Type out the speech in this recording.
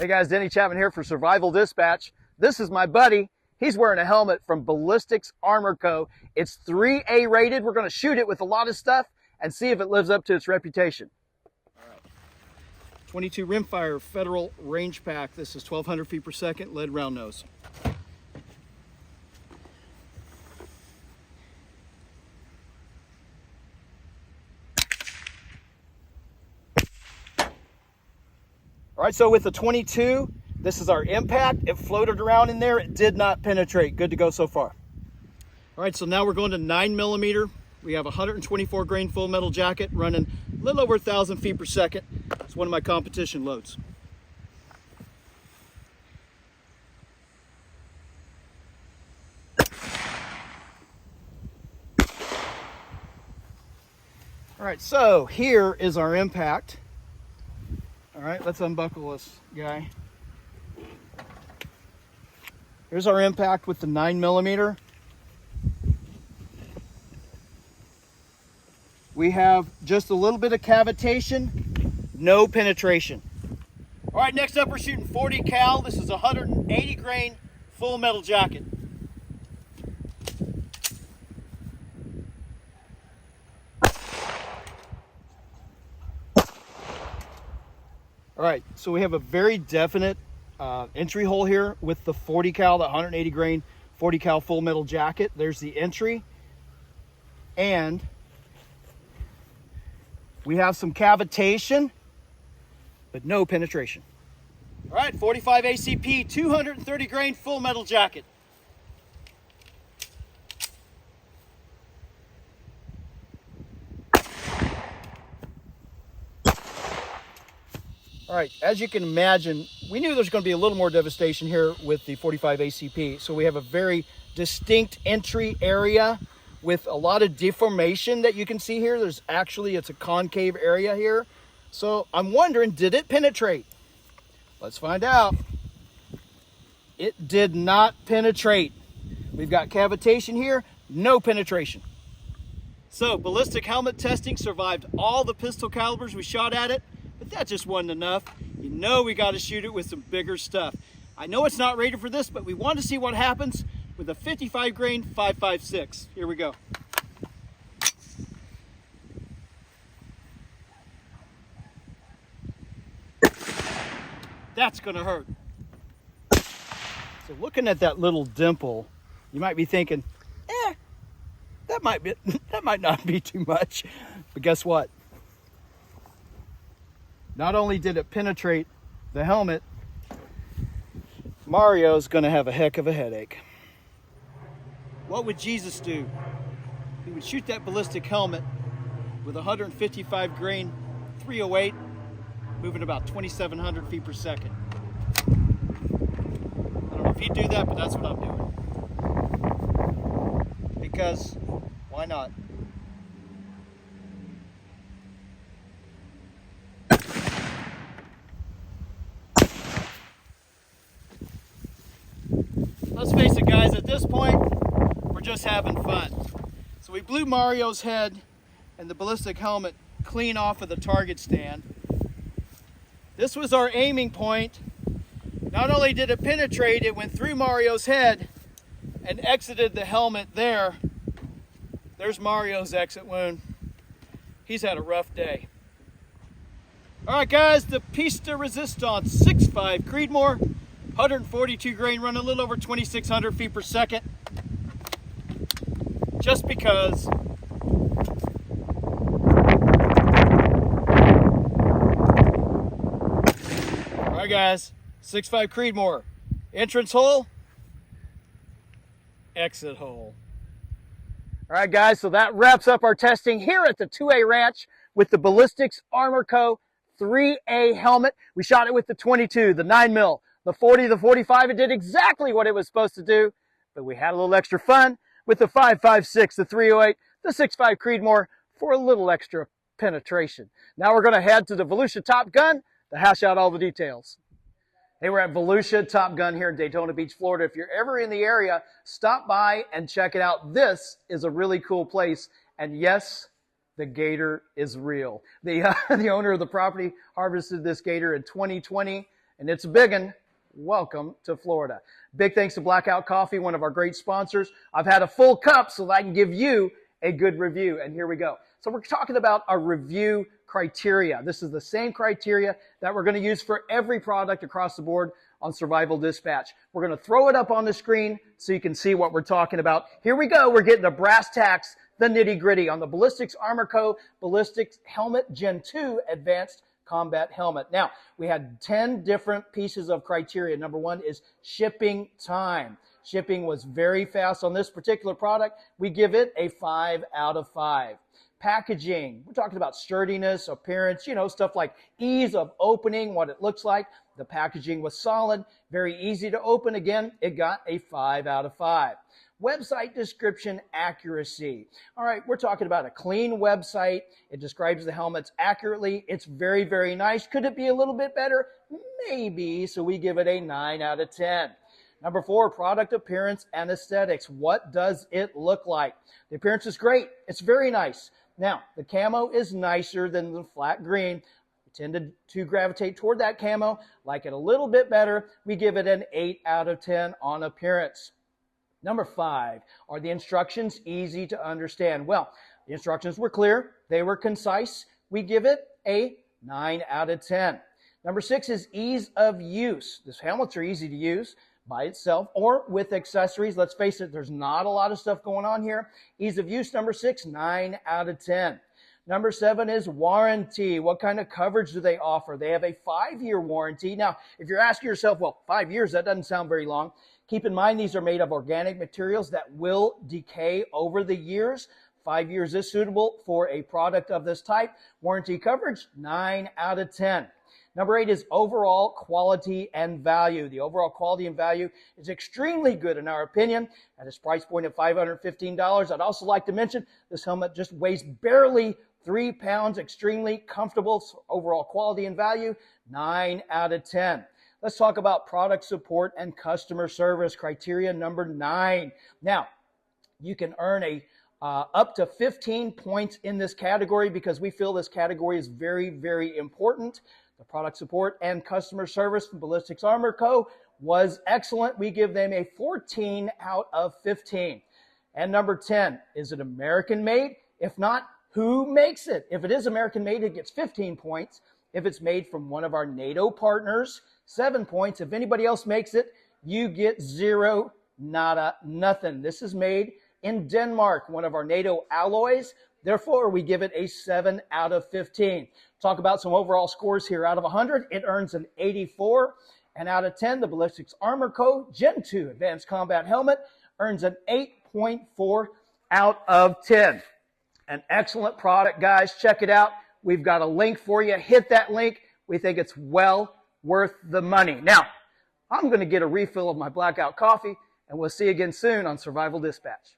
Hey guys, Denny Chapman here for Survival Dispatch. This is my buddy. He's wearing a helmet from Ballistic Armor Co. It's 3A rated. We're going to shoot it with a lot of stuff and see if it lives up to its reputation. All right. 22 rimfire Federal range pack. This is 1,200 feet per second, lead round nose. All right, so with the 22, this is our impact. It floated around in there. It did not penetrate. Good to go so far. All right, so now we're going to 9mm. We have a 124 grain full metal jacket running a little over 1,000 feet per second. It's one of my competition loads. All right, so here is our impact. All right, let's unbuckle this guy. Here's our impact with the 9mm. We have just a little bit of cavitation, no penetration. All right, next up we're shooting 40 cal. This is a 180 grain full metal jacket. All right, so we have a very definite entry hole here with the 40 cal, the 180 grain 40 cal full metal jacket. There's the entry, and we have some cavitation, but no penetration. All right, 45 ACP, 230 grain full metal jacket. All right, as you can imagine, we knew there's going to be a little more devastation here with the 45 ACP. So we have a very distinct entry area with a lot of deformation that you can see here. There's actually, it's a concave area here. So I'm wondering, did it penetrate? Let's find out. It did not penetrate. We've got cavitation here, no penetration. So ballistic helmet testing survived all the pistol calibers we shot at it. But that just wasn't enough. You know we got to shoot it with some bigger stuff. I know it's not rated for this, but we want to see what happens with a 55 grain 5.56. Here we go. That's going to hurt. So looking at that little dimple, you might be thinking, that might not be too much. But guess what? Not only did it penetrate the helmet, Mario's gonna have a heck of a headache. What would Jesus do? He would shoot that ballistic helmet with 155 grain 308, moving about 2,700 feet per second. I don't know if he'd do that, but that's what I'm doing. Because, why not? Let's face it, guys, at this point, we're just having fun. So we blew Mario's head and the ballistic helmet clean off of the target stand. This was our aiming point. Not only did it penetrate, it went through Mario's head and exited the helmet there. There's Mario's exit wound. He's had a rough day. All right, guys, the piece de resistance 6.5 Creedmoor. 142 grain, run a little over 2,600 feet per second. Just because. All right, guys, 6.5 Creedmoor. Entrance hole, exit hole. All right, guys, so that wraps up our testing here at the 2A Ranch with the Ballistic Armor Co 3A helmet. We shot it with the 22, the 9mm. The 40, the 45, it did exactly what it was supposed to do, but we had a little extra fun with the 5.56, the 308, the 6.5 Creedmoor for a little extra penetration. Now we're going to head to the Volusia Top Gun to hash out all the details. Hey, we're at Volusia Top Gun here in Daytona Beach, Florida. If you're ever in the area, stop by and check it out. This is a really cool place, and yes, the gator is real. The owner of the property harvested this gator in 2020. and it's a big one. Welcome to Florida. Big thanks to Blackout Coffee, one of our great sponsors. I've had a full cup so that I can give you a good review, and here we go. So we're talking about our review criteria. This is the same criteria that we're going to use for every product across the board on Survival Dispatch. We're going to throw it up on the screen so you can see what we're talking about. Here we go. We're getting the brass tacks, the nitty gritty on the Ballistic Armor Co Ballistic Helmet Gen 2 Advanced Combat Helmet. Now, we had 10 different pieces of criteria. Number one is shipping time. Shipping was very fast on this particular product. We give it a 5 out of 5. Packaging, we're talking about sturdiness, appearance, stuff like ease of opening, what it looks like. The packaging was solid, very easy to open. Again, it got a 5 out of 5. Website description accuracy. All right, we're talking about a clean website. It describes the helmets accurately. It's very, very nice. Could it be a little bit better? Maybe, so we give it a 9 out of 10. Number 4, product appearance and aesthetics. What does it look like? The appearance is great. It's very nice. Now, the camo is nicer than the flat green. We tend to gravitate toward that camo, like it a little bit better. We give it an 8 out of 10 on appearance. Number 5, are the instructions easy to understand? Well, the instructions were clear. They were concise. We give it a 9 out of 10. Number 6 is ease of use. These helmets are easy to use by itself or with accessories. Let's face it, there's not a lot of stuff going on here. Ease of use, number 6, 9 out of 10. Number 7 is warranty. What kind of coverage do they offer? They have a 5-year warranty. Now, if you're asking yourself, well, 5 years, that doesn't sound very long. Keep in mind, these are made of organic materials that will decay over the years. 5 years is suitable for a product of this type. Warranty coverage, 9 out of 10. Number 8 is overall quality and value. The overall quality and value is extremely good in our opinion. At its price point of $515, I'd also like to mention this helmet just weighs barely 3 pounds, extremely comfortable. So overall quality and value, 9 out of 10. Let's talk about product support and customer service. Criteria number 9. Now, you can earn up to 15 points in this category because we feel this category is very, very important. The product support and customer service from Ballistic Armor Co. was excellent. We give them a 14 out of 15. And number 10, is it American made? If not, who makes it? If it is American made, it gets 15 points. If it's made from one of our NATO partners, 7 points. If anybody else makes it, you get 0, nada, nothing. This is made in Denmark, one of our NATO alloys. Therefore, we give it a 7 out of 15. Talk about some overall scores here. Out of 100, it earns an 84. And out of 10, the Ballistic Armor Co Gen 2 Advanced Combat Helmet earns an 8.4 out of 10. An excellent product, guys. Check it out. We've got a link for you. Hit that link. We think it's well worth the money. Now, I'm going to get a refill of my Blackout coffee, and we'll see you again soon on Survival Dispatch.